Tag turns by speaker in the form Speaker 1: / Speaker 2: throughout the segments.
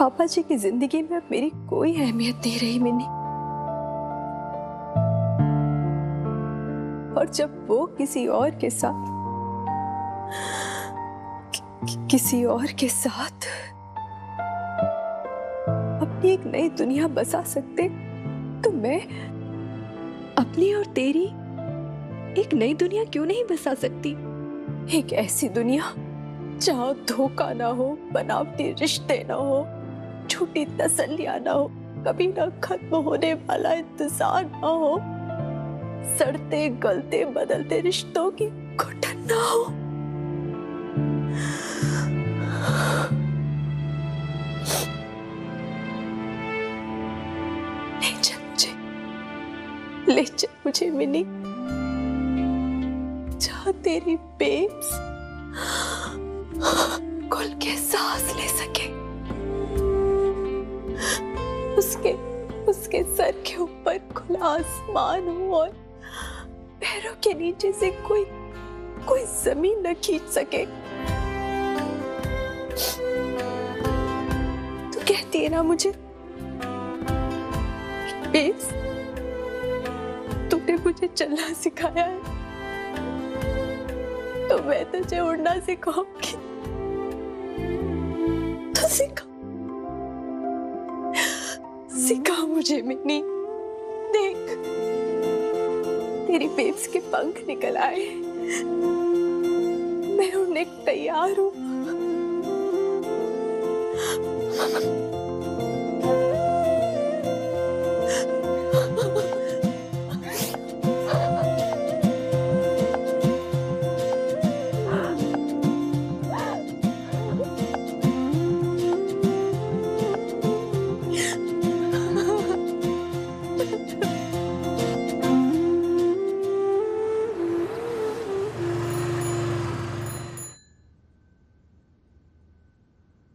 Speaker 1: पापा जी की जिंदगी में अब मेरी कोई अहमियत नहीं रही मिनी। और जब वो किसी और के साथ अपनी एक नई दुनिया बसा सकते, तो मैं अपनी और तेरी एक नई दुनिया क्यों नहीं बसा सकती? एक ऐसी दुनिया जहां धोखा ना हो, बनावटी रिश्ते ना हो, झूठी तसल्लियां ना हो, कभी ना खत्म होने वाला इंतजार ना हो, सड़ते गलते बदलते रिश्तों की घुटन ना हो। ले चल मुझे मिनी, जहां तेरी बेब्स खुल के सांस ले सके, उसके सर के ऊपर खुला आसमान हो और पैरों के नीचे से कोई जमीन न खींच सके। तू कहती है ना मुझे, बेब्स तूने मुझे चलना सिखाया है, तो मैं तुझे उड़ना सिखाऊंगी। तो सिखा मुझे मिनी। देख तेरी बेब्स के पंख निकल आए, मैं उड़ने को तैयार हूँ।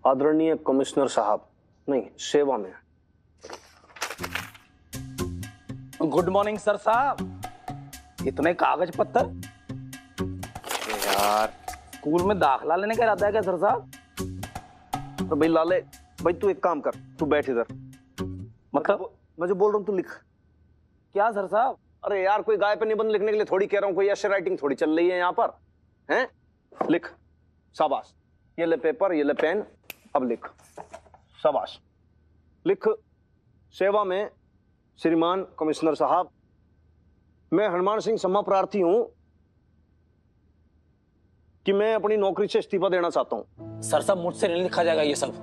Speaker 2: आदरणीय कमिश्नर साहब, नहीं सेवा में।
Speaker 3: गुड मॉर्निंग सर साहब। इतने कागज पत्तर यार, स्कूल में दाखला लेने का इरादा है क्या सर साहब?
Speaker 2: तो भाई लाले, भाई तू एक काम कर, तू बैठ इधर।
Speaker 3: मतलब
Speaker 2: मैं जो बोल रहा हूँ तू लिख।
Speaker 3: क्या सर साहब?
Speaker 2: अरे यार, कोई गाय पे निबंध लिखने के लिए थोड़ी कह रहा हूँ, कोई ऐसे राइटिंग थोड़ी चल रही है यहाँ पर, हैं? लिख, शाबाश। ये ले पेपर, ये ले पेन, अब लिख, शाबाश। लिख, सेवा में श्रीमान कमिश्नर साहब, मैं हनुमान सिंह सम्मा प्रार्थी हूं कि मैं अपनी नौकरी से इस्तीफा देना चाहता हूं।
Speaker 3: सर साहब मुझसे नहीं लिखा जाएगा ये सब,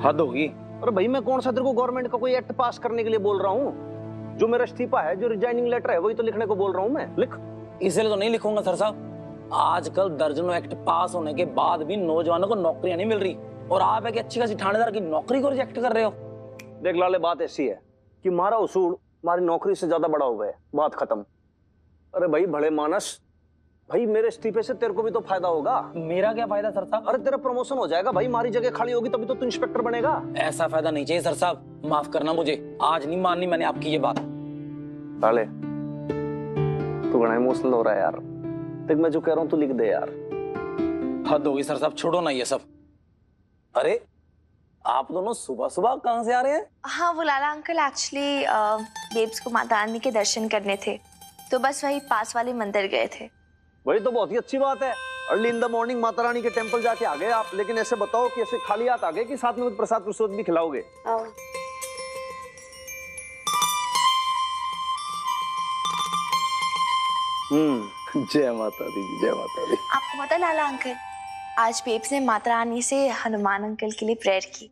Speaker 3: हद होगी।
Speaker 2: अरे भाई, मैं कौन सा तेरे को गवर्नमेंट का कोई एक्ट पास करने के लिए बोल रहा हूं? जो मेरा इस्तीफा है, जो रिजाइनिंग लेटर है, वही तो लिखने को बोल रहा हूं मैं। लिख।
Speaker 3: इसलिए तो नहीं लिखूंगा सर साहब। आजकल दर्जनों एक्ट पास होने के बाद भी नौजवानों को नौकरियां नहीं मिल रही, और आप एक अच्छी खासी थानेदार की नौकरी को रिजेक्ट कर रहे हो।
Speaker 2: देख लाले, बात ऐसी है कि हमारा उसूल हमारी नौकरी से ज्यादा बड़ा हुआ है, बात खत्म। अरे भाई भले मानस, भाई मेरे इस्तीफे से तेरे को भी तो फायदा होगा।
Speaker 3: मेरा क्या फायदा सर साहब?
Speaker 2: अरे तेरा प्रमोशन हो जाएगा भाई, हमारी जगह खाली होगी तभी तो तू इंस्पेक्टर बनेगा।
Speaker 3: ऐसा फायदा नहीं चाहिए सर साहब, माफ करना मुझे, आज नहीं माननी मैंने आपकी ये बात।
Speaker 2: लाले तू बड़ा इमोशनल हो रहा है यार। देख मैं जो कह रहा हूँ तू लिख दे यार।
Speaker 3: हद होगी सर साहब, छोड़ो ना ये सब। अरे आप दोनों सुबह सुबह कहाँ से आ रहे हैं?
Speaker 4: हाँ, वो लाला अंकल एक्चुअली बेब्स को माता रानी के दर्शन करने थे, तो बस वही पास वाले मंदिर गए थे।
Speaker 2: वही तो बहुत ही अच्छी बात है। Early in the morning Mata Rani के टेंपल जाके आ गए आप। लेकिन ऐसे बताओ कि ऐसे खाली हाथ आ गए कि साथ में कुछ प्रसाद प्रसाद भी खिलाओगे?
Speaker 3: जय माता दी, जय माता दी।
Speaker 4: आपको पता है लाला अंकल, आज बेब्स ने माता रानी से हनुमान अंकल के लिए प्रेयर की।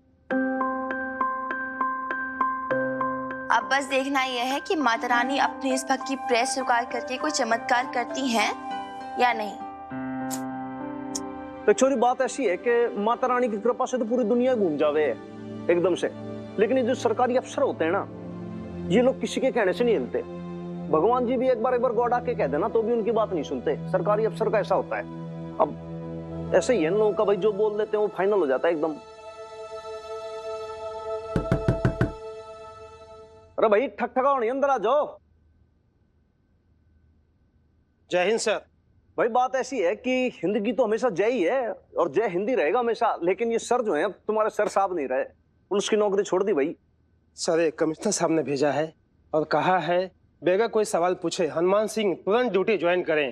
Speaker 4: अब बस देखना यह है कि माता रानी अपने इस भक्त की प्रेयर स्वीकार करके कोई चमत्कार करती हैं या नहीं।
Speaker 2: तो छोरी बात ऐसी है कि माता रानी की कृपा से तो पूरी दुनिया घूम जावे एकदम से। लेकिन ये जो सरकारी अफसर होते हैं ना, ये लोग किसी के कहने से नहीं हिलते। भगवान जी भी एक बार गौड़ा के कह देना तो भी उनकी बात नहीं सुनते। सरकारी अफसर का ऐसा होता है। अब ऐसे ही है लोगों का भाई, जो बोल देते हैं वो फाइनल हो जाता है एकदम। अरे भाई ठक नहीं, अंदर आ जाओ।
Speaker 5: जय हिंद सर।
Speaker 2: भाई बात ऐसी है कि हिंद की तो हमेशा जय ही है और जय हिंदी रहेगा हमेशा। लेकिन ये सर जो है तुम्हारे सर साहब नहीं रहे। पुलिस की नौकरी छोड़ दी भाई।
Speaker 5: सर एक कमिश्नर साहब ने भेजा है और कहा है बेगा कोई सवाल पूछे हनुमान सिंह तुरंत ड्यूटी ज्वाइन करें।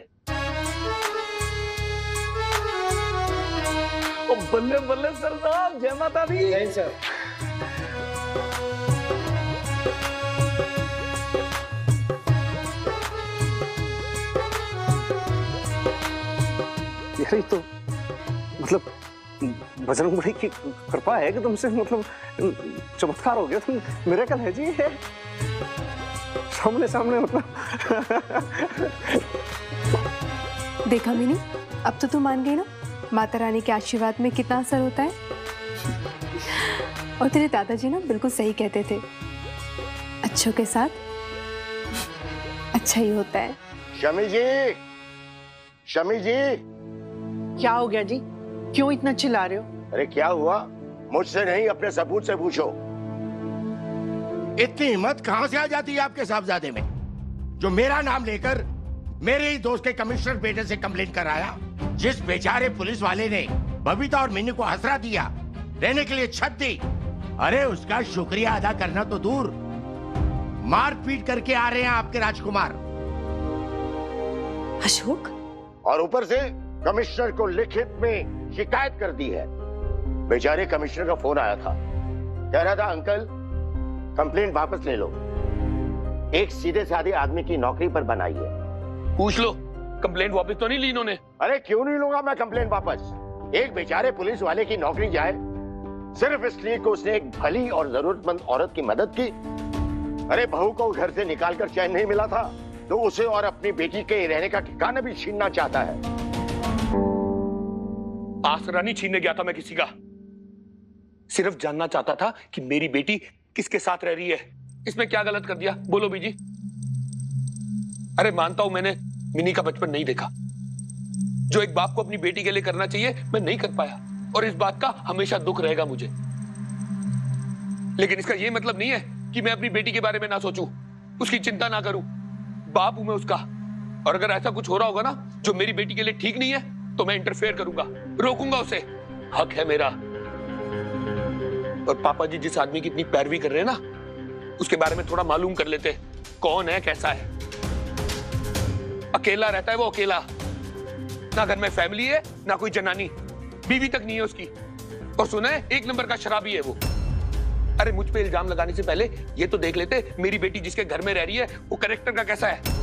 Speaker 2: ओ बल्ले बल्ले सर साहब, जय माता दी।
Speaker 5: जय हिंद सर।
Speaker 2: यार ये तो मतलब बजरंग बली की कृपा है कि तुमसे मतलब चमत्कार हो गया। तुम मिरेकल है जी ये, सामने सामने मतलब।
Speaker 1: देखा मिनी, अब तो तू मान गई ना माता रानी के आशीर्वाद में कितना असर होता है। और तेरे दादाजी ना बिल्कुल सही कहते थे, अच्छों के साथ अच्छा ही होता है।
Speaker 6: शमी जी, शमी जी।
Speaker 7: क्या हो गया जी, क्यों इतना चिल्ला रहे हो?
Speaker 6: अरे क्या हुआ? मुझसे नहीं, अपने सबूत से पूछो। इतनी हिम्मत कहां से आ जाती है आपके साहबजादे में, जो मेरा नाम लेकर मेरे ही दोस्त के कमिश्नर बेटे से कंप्लेंट कराया। जिस बेचारे पुलिस वाले ने बबीता और मिनी को आसरा दिया, रहने के लिए छत दी, अरे उसका शुक्रिया अदा करना तो दूर, मार पीट करके आ रहे हैं आपके राजकुमार।
Speaker 1: अशोक,
Speaker 6: और ऊपर से कमिश्नर को लिखित में शिकायत कर दी है। बेचारे कमिश्नर का फोन आया था, कह रहा था अंकल कंप्लेंट वापस ले लो, एक सीधे साधे आदमी की नौकरी पर बनाई है।
Speaker 8: पूछ लो, कंप्लेंट वापस तो नहीं ली इन्होंने?
Speaker 6: अरे क्यों नहीं लूंगा मैं कंप्लेंट वापस। एक बेचारे पुलिस वाले की नौकरी जाए सिर्फ इसलिए कि उसने एक भली और जरूरतमंद औरत की मदद की। अरे बहू को घर से निकालकर चैन नहीं मिला था तो उसे और अपनी बेटी के रहने का ठिकाना भी छीनना चाहता है।
Speaker 8: आसरा नहीं छीनने गया था मैं किसी का, सिर्फ जानना चाहता था कि मेरी बेटी किसके साथ रह रही है। इसमें क्या गलत कर दिया, बोलो बीजी? अरे मानता हूं मैंने मिनी का बचपन नहीं देखा, जो एक बाप को अपनी बेटी के लिए करना चाहिए मैं नहीं कर पाया, और इस बात का हमेशा दुख रहेगा मुझे। लेकिन इसका यह मतलब नहीं है कि मैं अपनी बेटी के बारे में ना सोचूं, उसकी चिंता ना करूं। बाप हूं मैं उसका, और अगर ऐसा कुछ हो रहा होगा ना जो मेरी बेटी के लिए ठीक नहीं है तो मैं इंटरफेयर करूंगा, रोकूंगा उसे, हक है मेरा। और पापा जी जिस आदमी की इतनी पैरवी कर रहे हैं ना, उसके बारे में थोड़ा मालूम कर लेते, कौन है कैसा है। अकेला रहता है वो, अकेला, ना घर में फैमिली है ना कोई जनानी, बीवी तक नहीं है उसकी, और सुना है एक नंबर का शराबी है वो। अरे मुझ पे इल्जाम लगाने से पहले ये तो देख लेते मेरी बेटी जिसके घर में रह रही है वो कैरेक्टर का कैसा है।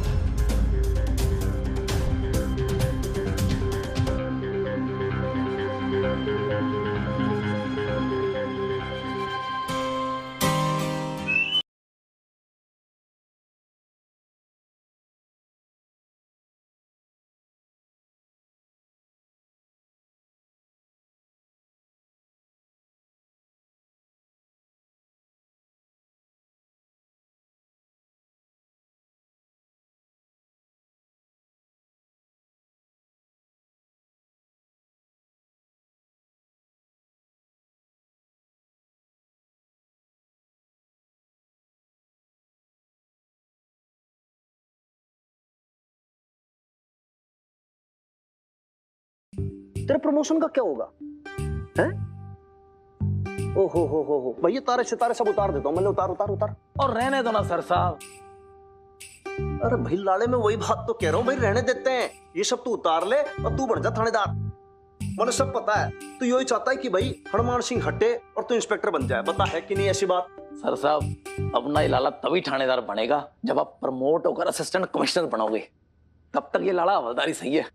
Speaker 2: तेरे प्रमोशन का क्या होगा हैं? ओहो हो भैया, तारे सितारे सब उतार देता हूं मैंने, उतार उतार उतार।
Speaker 3: और रहने दो ना सर साहब।
Speaker 2: अरे भाई लाले, में वही बात तो कह रहा हूँ भाई, रहने देते हैं ये सब, तू उतार ले और तू बन जा थानेदार। मुझे सब पता है, तू यही चाहता है कि भाई हनुमान सिंह हटे और तू इंस्पेक्टर बन जाए, बता है कि नहीं ऐसी बात?
Speaker 3: सर साहब, अपना ये लाला तभी थानेदार बनेगा जब आप प्रमोट होकर असिस्टेंट कमिश्नर बनोगे, तब तक ये लाला हवलदारी सही है।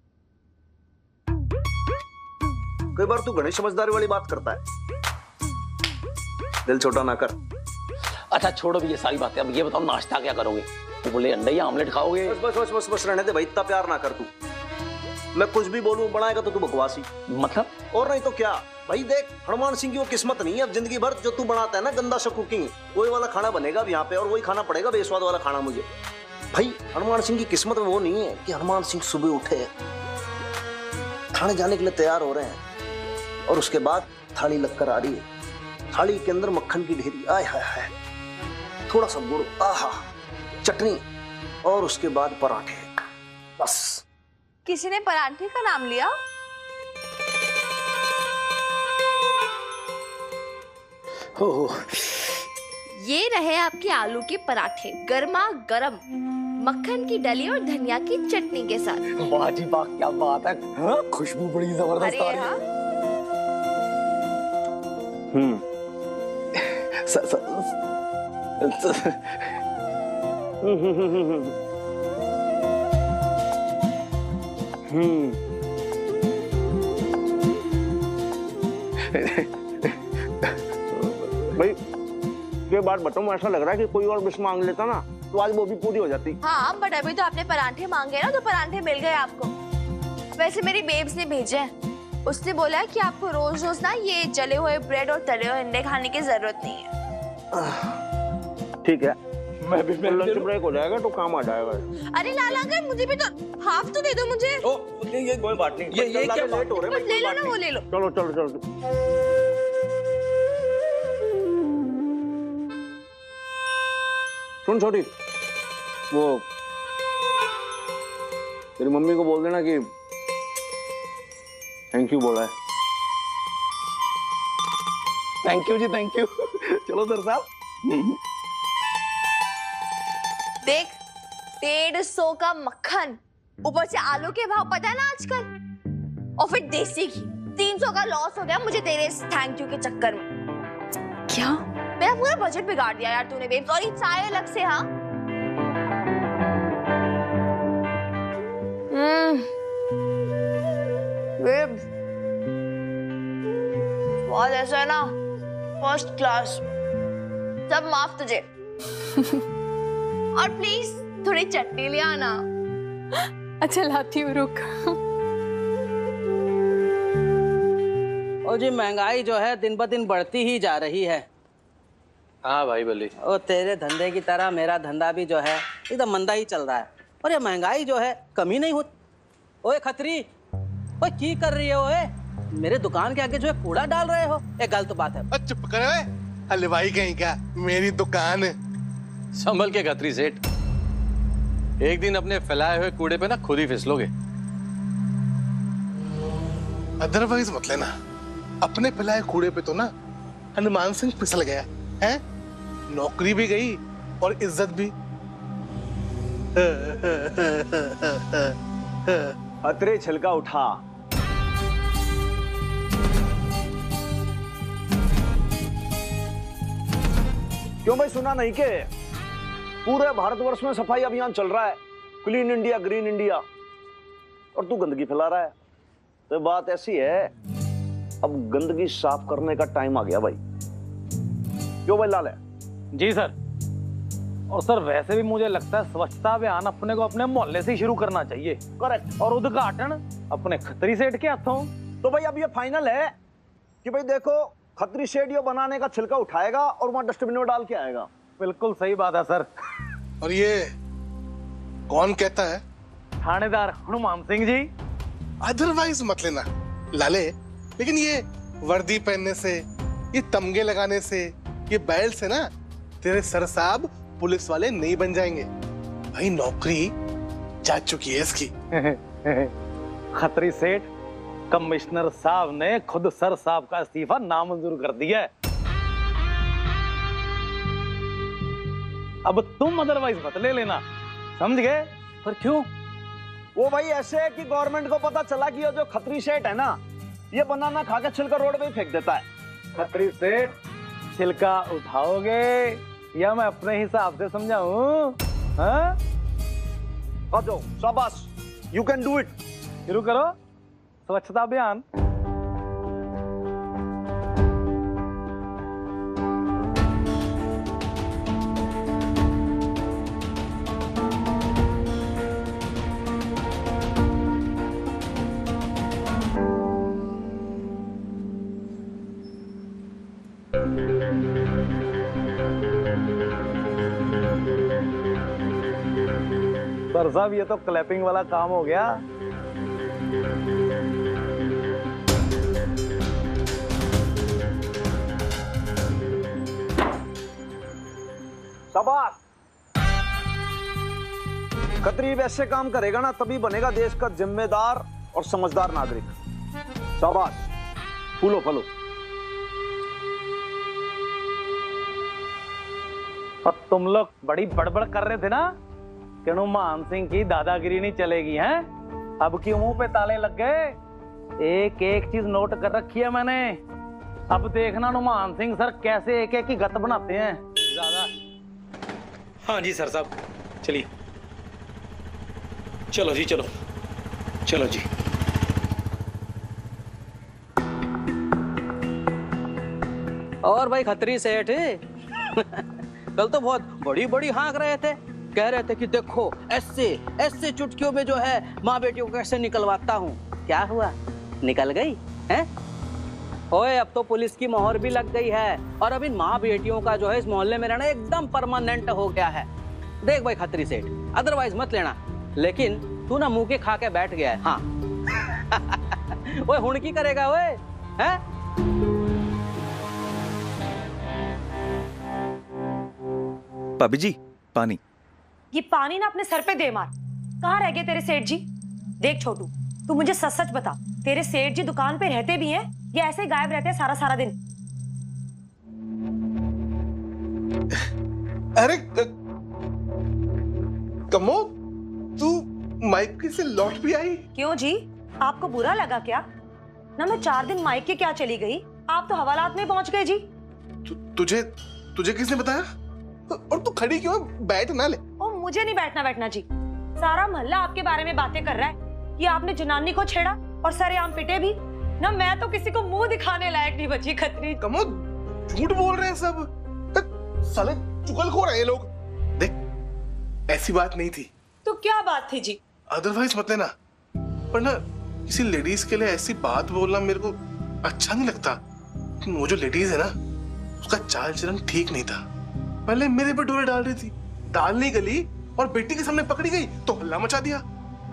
Speaker 2: कई बार तू घनी समझदारी वाली बात करता है, दिल छोटा ना कर।
Speaker 3: अच्छा छोड़ो भी ये सारी बातें, अब ये बताओ नाश्ता क्या करोगे? तो बोले अंडे या ऑमलेट खाओगे?
Speaker 2: बस बस बस बस बस रहने दे भाई, इतना प्यार ना कर तू। मैं कुछ भी बोलूं बनाएगा तो तू बकवासी,
Speaker 3: मतलब?
Speaker 2: और नहीं तो क्या भाई। देख हनुमान सिंह की वो किस्मत नहीं है अब जिंदगी भर जो तू बनाता है ना गंदा सा कुकिंग, वही वाला खाना बनेगा अब यहाँ पे, और वही खाना पड़ेगा बेस्वाद वाला खाना मुझे। भाई हनुमान सिंह की किस्मत में वो नहीं है कि हनुमान सिंह सुबह उठे थाने जाने के लिए तैयार हो रहे हैं और उसके बाद थाली लगकर आ रही है, थाली के अंदर मक्खन की ढेरी, आय हाय हाय, थोड़ा सा गुड़, आहा, चटनी, और उसके बाद पराठे, बस।
Speaker 4: किसी ने पराठे का नाम लिया? ये रहे आपके आलू के पराठे, गर्मा गर्म, मक्खन की डली और धनिया की चटनी के साथ।
Speaker 3: वाह जी वाह, क्या बात है, हाँ? खुशबू बड़ी जबरदस्त आ रही है।
Speaker 2: भाई ये बात बताऊं, ऐसा लग रहा है कि कोई और विश मांग लेता ना तो आज वो भी पूरी हो जाती।
Speaker 4: हाँ, बट अभी तो आपने पराठे मांगे ना, तो पराठे मिल गए आपको। वैसे मेरी बेब्स ने भेजे हैं, उसने बोला है कि आपको रोज रोज ना ये जले हुए ब्रेड और तले हुए अंडे खाने की जरूरत नहीं है।
Speaker 2: ठीक है,
Speaker 3: मैं भी
Speaker 2: लंच ब्रेक हो जाएगा तो काम आ जाएगा।
Speaker 4: अरे लाला अंकल, मुझे भी तो हाफ तो दे दो मुझे।
Speaker 3: ये कोई बात नहीं, ये क्या
Speaker 2: लेट हो रहे हैं,
Speaker 4: ले लो ना, वो ले लो।
Speaker 2: चलो चलो चलो। सुन छोटी, वो तेरी मम्मी को बोल देना कि थैंक यू बोला है।
Speaker 3: Thank you ji, thank you. चलो सर साहब।
Speaker 4: देख, 150 का मक्खन, ऊपर से आलू के भाव पता है ना आजकल, और फिर देसी घी। 300 का लॉस हो गया मुझे तेरे इस थैंक यू के चक्कर में।
Speaker 1: क्या?
Speaker 4: मेरा पूरा बजट बिगाड़ दिया यार तूने बेब्स, और ये चाय अलग से। हाँ बेब्स, स्वाद ऐसा है ना, फर्स्ट क्लास। सब माफ तुझे। और प्लीज थोड़ी चटनी ले आना।
Speaker 1: अच्छा लाती हूँ, रुक।
Speaker 9: और जी महंगाई जो है दिन ब दिन बढ़ती ही जा रही है।
Speaker 10: हाँ भाई बली।
Speaker 9: और तेरे धंधे की तरह मेरा धंधा भी जो है एकदम मंदा ही चल रहा है, और ये महंगाई जो है कमी नहीं होती। ओए खत्री, ओए की कर रही है? ओए मेरे दुकान के आगे जो है कूड़ा डाल रहे हो, ये गलत बात है।
Speaker 6: चुप कर, हलवाई कहीं का, मेरी दुकान।
Speaker 10: संभल के खत्री सेठ, एक दिन अपने फैलाए हुए कूड़े पे ना खुद ही फिसलोगे।
Speaker 6: अदरवाइज मत लेना, अपने फैलाए कूड़े पे तो ना हनुमान सिंह फिसल गया है, नौकरी भी गई और इज्जत भी।
Speaker 2: अतरे छिलका उठा। क्यों भाई, सुना नहीं के पूरे भारतवर्ष में सफाई अभियान चल रहा है, क्लीन इंडिया ग्रीन इंडिया, और तू गंदगी फैला रहा है। तो बात ऐसी है, अब गंदगी साफ करने का टाइम आ गया भाई। क्यों भाई लाल है?
Speaker 3: जी सर। और सर वैसे भी मुझे लगता है स्वच्छता अभियान अपने को अपने मोहल्ले से ही शुरू करना चाहिए।
Speaker 2: करेक्ट।
Speaker 3: और उद्घाटन अपने खत्री सेठ के हाथों।
Speaker 2: तो भाई अब ये फाइनल है कि भाई देखो, खत्री शेड ये बनाने का छिलका उठाएगा और वहां डस्टबिन में डाल के आएगा।
Speaker 3: बिल्कुल सही बात है सर।
Speaker 6: और ये कौन कहता है?
Speaker 3: थानेदार हनुमान सिंह जी।
Speaker 6: अदरवाइज मत लेना लाले, लेकिन ये वर्दी पहनने से, ये तमगे लगाने से, ये बैल से ना तेरे सर साहब पुलिस वाले नहीं बन जाएंगे भाई, नौकरी जा चुकी है इसकी।
Speaker 3: खत्री सेठ, कमिश्नर साहब ने खुद सर साहब का इस्तीफा नामंजूर कर दिया है। अब तुम अदरवाइज मत ले लेना, समझ गए?
Speaker 9: पर क्यों?
Speaker 2: वो भाई ऐसे है कि गवर्नमेंट को पता चला कि ये जो खत्री सेठ है ना, ये बनाना खा के छिलका रोड पे ही फेंक देता है।
Speaker 3: खत्री सेठ, छिलका उठाओगे या मैं अपने हिसाब से समझाऊं? हाँ?
Speaker 2: आ जाओ, शाबाश, यू कैन डू इट।
Speaker 3: शुरू करो स्वच्छता अभियान। सर साहब, ये तो क्लैपिंग वाला काम हो गया।
Speaker 2: शाबाश। खत्री वैसे काम करेगा ना तभी बनेगा देश का जिम्मेदार और समझदार नागरिक। शाबाश, फूलो फलो।
Speaker 3: और तुम लोग बड़ी बड़बड़ कर रहे थे ना कि नुमान सिंह की दादागिरी नहीं चलेगी हैं? अब क्यों मुंह पे ताले लग गए? एक एक चीज नोट कर रखी है मैंने। अब देखना नुमान सिंह सर कैसे एक एक की गत बनाते हैं। ज्यादा
Speaker 10: हाँ जी सर साहब, चलिए। चलो जी, चलो चलो जी।
Speaker 9: और भाई खत्री सेठ कल तो बहुत बड़ी बड़ी हाँक रहे थे, कह रहे थे कि देखो ऐसे ऐसे चुटकियों में जो है माँ बेटियों को कैसे निकलवाता हूँ। क्या हुआ, निकल गई है? ओए अब तो पुलिस की मोहर भी लग गई है और अब इन माँ बेटियों का जो है इस मोहल्ले में रहना एकदम परमानेंट हो गया है। देख भाई खत्री सेठ, अदरवाइज मत लेना, लेकिन तू ना मुंह के खा के बैठ गया है। हाँ ओए हुणकी करेगा ओए, हैं?
Speaker 11: भाभी जी पानी।
Speaker 12: ये पानी ना अपने सर पे दे मार। कहाँ रह गए तेरे सेठ जी? देख छोटू, तू मुझे सच सच बता, तेरे सेठ जी दुकान पे रहते भी हैं या ऐसे गायब रहते हैं सारा सारा दिन?
Speaker 13: अरे कमो, तू मायके से लौट भी आई?
Speaker 12: क्यों जी, आपको बुरा लगा क्या? ना मैं 4 दिन मायके क्या चली गई, आप तो हवालात में पहुंच गए जी।
Speaker 13: तुझे किसने बताया? और तू खड़ी क्यों है? बैठ ना ले।
Speaker 12: ओ मुझे नहीं बैठना जी, सारा मोहल्ला आपके बारे में बातें कर रहा है कि आपने जनानी को छेड़ा और सरेआम पिटे भी। ना मैं तो किसी को मुंह दिखाने लायक नहीं बची खत्री।
Speaker 13: कमो झूठ बोल रहे हैं सब, साले चुगलखोर हैं ये लोग। देख ऐसी बात नहीं थी।
Speaker 12: तो क्या बात थी जी?
Speaker 13: अदरवाइज मत लेना, पर ना किसी लेडीज के लिए ऐसी बात बोलना मेरे को अच्छा नहीं लगता। वो जो लेडीज है ना, उसका चाल चलन ठीक नहीं था। पहले मेरे पे डोरे डाल रही थी, डाल नहीं गली और बेटी के सामने पकड़ी गई तो हल्ला मचा दिया।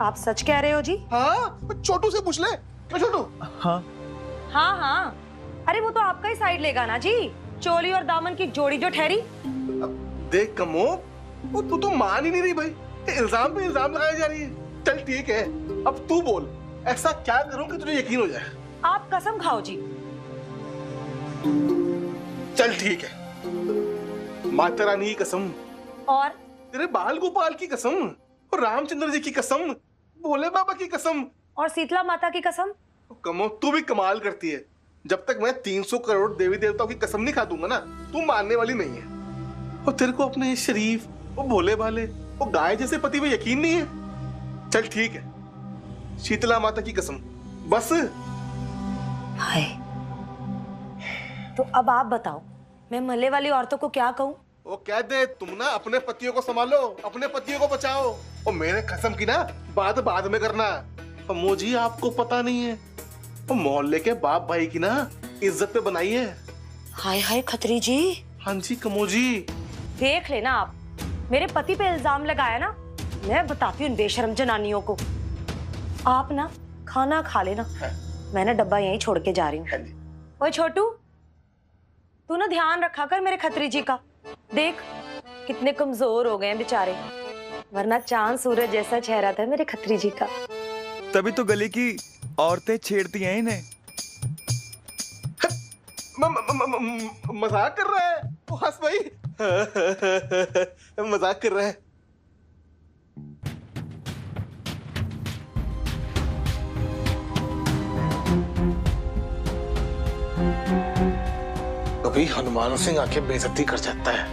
Speaker 12: आप सच कह रहे हो जी?
Speaker 13: हाँ, छोटू से पूछ ले। क्या छोटू?
Speaker 11: हाँ
Speaker 12: हाँ, अरे वो तो आपका ही साइड लेगा ना जी, चोली और दामन की जोड़ी जो ठहरी।
Speaker 13: देख कमो, वो तू तो मान ही नहीं रही भाई, इल्जाम पे इल्जाम लगाई जा रही है। चल ठीक है, अब तू बोल, ऐसा क्या करूं कि तुझे यकीन हो जाए?
Speaker 12: आप कसम खाओ जी।
Speaker 13: चल ठीक है, माता रानी की कसम,
Speaker 12: और
Speaker 13: तेरे बाल गोपाल की कसम, और रामचंद्र जी की कसम, भोले बाबा की कसम,
Speaker 12: और शीतला माता की कसम।
Speaker 13: कमो तू भी कमाल करती है। जब तक मैं 300 करोड़ देवी देवताओं की कसम नहीं खा दूंगा ना, तू मानने वाली नहीं है। और तेरे को अपने शरीफ, वो भोले भाले, वो गाय जैसे पति पे यकीन नहीं है। चल ठीक है, शीतला माता की कसम, बस।
Speaker 12: हाय, तो अब आप बताओ, मैं मोहल्ले वाली औरतों को क्या कहूँ?
Speaker 13: वो कह दे तुम ना अपने पतियों को संभालो, अपने पतियों को बचाओ, और मेरे कसम की ना बाद में करना। और मुझे आपको पता नहीं है, वो मोहल्ले के बाप भाई की ना इज्जत पे बनाई है।
Speaker 12: हाय हाय खत्री जी।
Speaker 13: हाँ जी कमो जी।
Speaker 12: देख लेना, आप मेरे पति पे इल्जाम लगाया ना, मैं बताती हूँ बेशर्म जनानियों को। आप ना खाना खा लेना, मैं ना डब्बा यहीं छोड़ के जा रही हूँ। ओए छोटू, तू ना ध्यान रखा कर मेरे खत्री जी का। देख कितने कमजोर हो गए हैं बेचारे, वरना चांद सूरज जैसा चेहरा था मेरे खत्री जी का।
Speaker 11: तभी तो गली की औरतें छेड़ती हैं इन्हें।
Speaker 13: मजाक कर रहा है वो, हंस भाई। मजाक कर रहा है। कभी हनुमान सिंह आके बेइज्जती कर जाता है,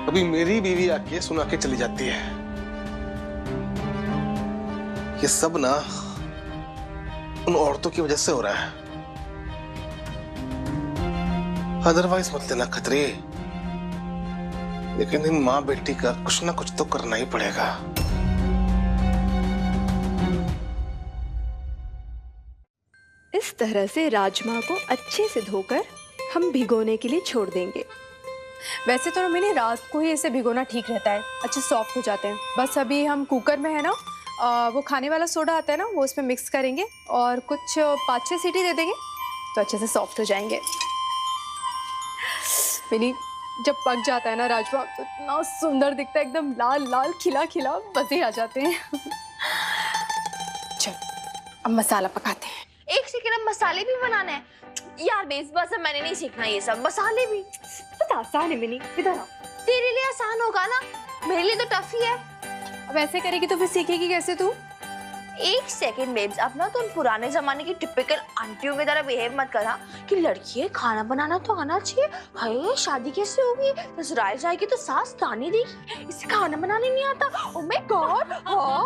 Speaker 13: कभी मेरी बीवी आके सुना के चली जाती है। ये सब ना उन औरतों की वजह से हो रहा है। अदरवाइज मत लेना खतरे, लेकिन इन माँ बेटी का कुछ ना कुछ तो करना ही पड़ेगा।
Speaker 1: इस तरह से राजमा को अच्छे से धोकर हम भिगोने के लिए छोड़ देंगे। वैसे तो मैंने रात को ही इसे भिगोना ठीक रहता है, अच्छे सॉफ्ट हो जाते हैं। बस अभी हम कुकर में है ना, वो खाने वाला सोडा आता है ना, वो उसमें मिक्स करेंगे और कुछ 5-6 सीटी दे देंगे तो अच्छे से सॉफ्ट हो जाएंगे। मिनी, जब पक जाता है ना राजमा तो इतना सुंदर दिखता है, एकदम लाल लाल खिला खिला, मजे आ जाते हैं। चल अब मसाला पकाते हैं।
Speaker 4: एक सेकंड अब मसाले भी बनाने हैं यार बेस, बस अब मैंने नहीं सीखना ये सब मसाले भी।
Speaker 1: तो आसान है मिनी, इधर आ।
Speaker 4: तेरे लिए आसान होगा ना, मेरे लिए तो टफ ही है।
Speaker 1: अब ऐसे करेगी तो फिर सीखेगी कैसे तू?
Speaker 4: एक सेकंड बेब्स, अब ना तुम पुराने जमाने की टिपिकल आंटियों की तरह बिहेव मत करा कि लड़की है खाना बनाना तो आना चाहिए। हाय शादी कैसे होगी, ससुराल जाएगी तो सास ताने देगी, इसे खाना बनाने नहीं आता। ओह माय गॉड, हाँ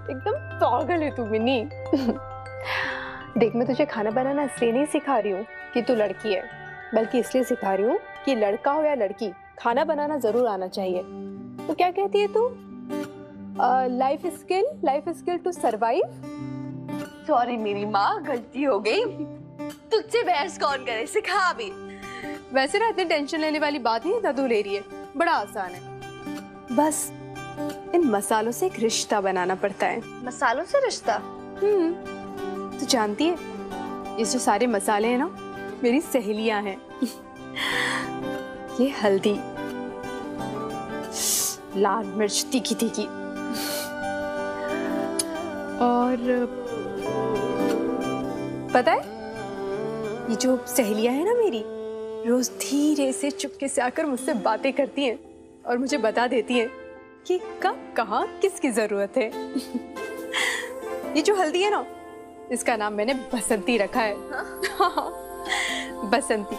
Speaker 1: एकदम पागल है तू मिनी। देख मैं तुझे खाना बनाना इसलिए नहीं सिखा रही हूँ कि तू लड़की है, बल्कि इसलिए सिखा रही हूँ कि लड़का हो या लड़की खाना बनाना जरूर आना चाहिए। तो क्या कहती है तू? Life skill to survive.
Speaker 4: Sorry मेरी माँ, गलती हो गई। तुझसे बहस कौन करे, सिखा अभी।
Speaker 1: वैसे ना इतनी टेंशन लेने वाली बात नहीं है, तू ले रही है, बड़ा आसान है। बस इन मसालों से एक रिश्ता बनाना पड़ता है।
Speaker 4: मसालों से रिश्ता?
Speaker 1: तू जानती है ये जो सारे मसाले हैं ना, मेरी सहेलियां हैं। ये हल्दी, लाल मिर्च तीखी तीखी, और पता है ये जो सहेलियां हैं ना मेरी, रोज धीरे से चुपके से आकर मुझसे बातें करती हैं और मुझे बता देती हैं कि कब कहाँ किसकी जरूरत है। ये जो हल्दी है ना, इसका नाम मैंने बसंती रखा है। बसंती,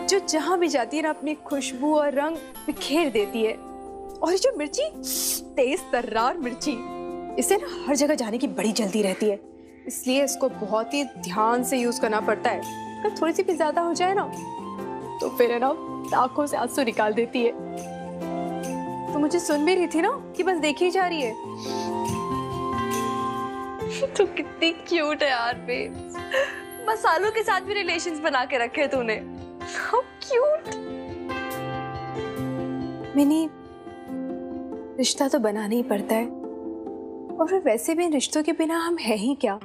Speaker 1: जो जहां भी जाती है ना अपनी खुशबू और रंग बिखेर देती है। और ये जो मिर्ची, तेज तर्रार मिर्ची, इसे ना हर जगह जाने की बड़ी जल्दी रहती है, इसलिए इसको बहुत ही ध्यान से यूज करना पड़ता है। अगर थोड़ी सी भी ज्यादा हो जाए ना तो फिर है ना आंखों से आंसू निकाल देती है। तो मुझे सुन भी रही थी ना कि बस देखी जा रही है।
Speaker 4: तू कितनी क्यूट है यार बेब्स, मसालों के साथ भी रिलेशंस बना के रखे तूने। How cute।
Speaker 1: मिनी, रिश्ता तो बनाना ही पड़ता है, और फिर वैसे भी इन रिश्तों के बिना हम है ही क्या।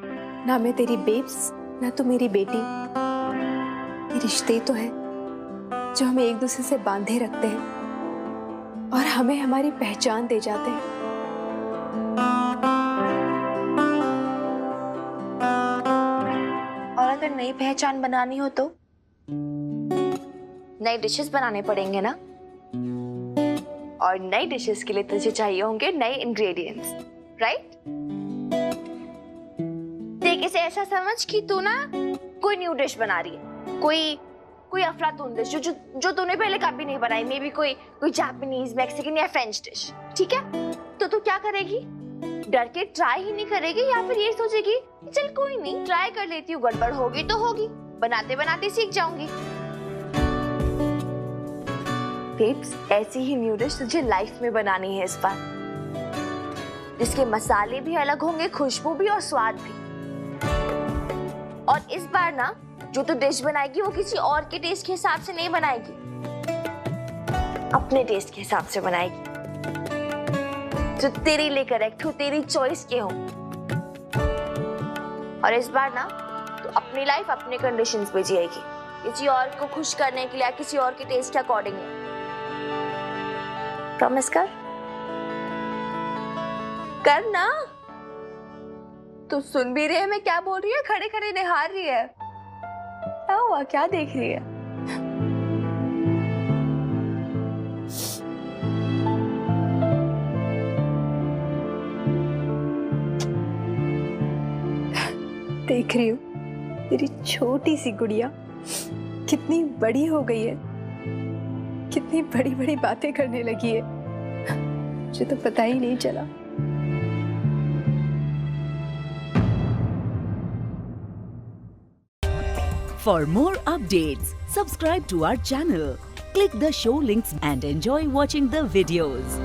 Speaker 1: ना मैं तेरी बेब्स, ना तू मेरी बेटी। ये रिश्ते तो है जो हमें एक दूसरे से बांधे रखते हैं और हमें हमारी पहचान दे जाते हैं।
Speaker 4: और अगर नई पहचान बनानी हो तो नई डिशेस बनाने पड़ेंगे ना, और नई डिशेस के लिए तुझे चाहिए होंगे नए इंग्रेडिएंट्स, राइट? देख इसे ऐसा समझ कि तू ना कोई न्यू डिश बना रही है, कोई अफलातून डिश जो तूने पहले कभी नहीं बनाई। मे बी कोई जापानीज, मैक्सिकन या फ्रेंच डिश, ठीक है? तो तू क्या करेगी? डर के ट्राई ही नहीं करेगी, या फिर ये सोचेगी चल कोई नहीं ट्राई कर लेती हूँ, गड़बड़ होगी तो होगी, बनाते बनाते सीख जाऊंगी। बेब्स, ऐसी ही न्यू डिश तुझे लाइफ में बनानी है इस बार, जिसके मसाले भी अलग होंगे, खुशबू भी और स्वाद भी। और इस बार ना जो तू डिश बनाएगी वो किसी और के टेस्ट के हिसाब से नहीं बनाएगी, अपने टेस्ट के हिसाब से बनाएगी, जो तेरे लिए करेक्ट हो, तेरी चॉइस के हो। और इस बार ना तो अपनी लाइफ अपने कंडीशंस पे जिएगी, किसी और को खुश करने के लिए, किसी और के टेस्ट के अकॉर्डिंग। प्रॉमिस कर ना। तू सुन भी रही है मैं क्या बोल रही है? खड़े खड़े निहार रही है, क्या हुआ, क्या देख रही है?
Speaker 1: देख रही हूँ तेरी छोटी सी गुड़िया कितनी बड़ी हो गई है, कितनी बड़ी बड़ी बातें करने लगी है, मुझे तो पता ही नहीं चला।
Speaker 14: For more updates, subscribe to our channel, click the show links and enjoy watching the videos.